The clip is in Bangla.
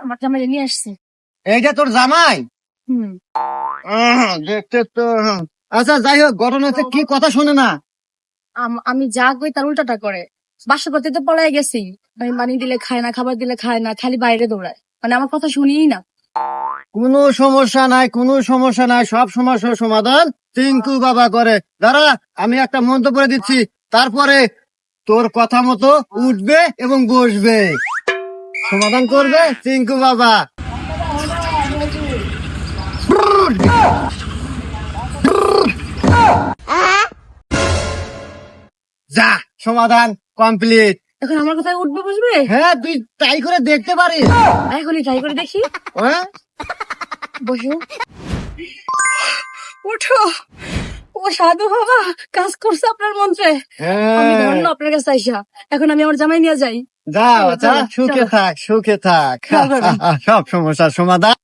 আমার জামাই নিয়ে আসছি। এইটা তোর জামাই? হুম। দেখতে তো আচ্ছা, যাই হোক, ঘটনা হচ্ছে কি, কথা শোনে না। আমি যা কই তার উল্টাটা করে। বাসা করতে তো পলাই গেছি। আমি পানি দিলে খায় না, খাবার দিলে খায় না, খালি বাইরে দৌড়ায়। মানে আমার কথা শুনিই না। কোনো সমস্যা নাই, কোনো সমস্যা নাই, সব সমস্যার সমাধান টিঙ্কু বাবা করে। দাঁড়া, আমি একটা মন্তব্য করে দিচ্ছি, তারপরে তোর কথা মতো উঠবে এবং বসবে, সমাধান করবে টিঙ্কু বাবা। যা, সমাধান কমপ্লিট। এখন আমার কথায় উঠবে বসবে? হ্যাঁ, তুই ট্রাই করে দেখতে পারিস। এখনই ট্রাই করে দেখি। হ্যাঁ, বসো। উঠো। ও সাধু বাবা, কাজ করছে আপনার মন্ত্রে। আমি হ্যাঁ, ধন্য আপনার কাছে আইসা। এখন আমি আমার জামাই নিয়ে যাই। যা চলো, বাচ্চা, চলো, সুখে চলো। থাক, সুখে থাক। চলো, চলো। সব সমস্যার সমাধান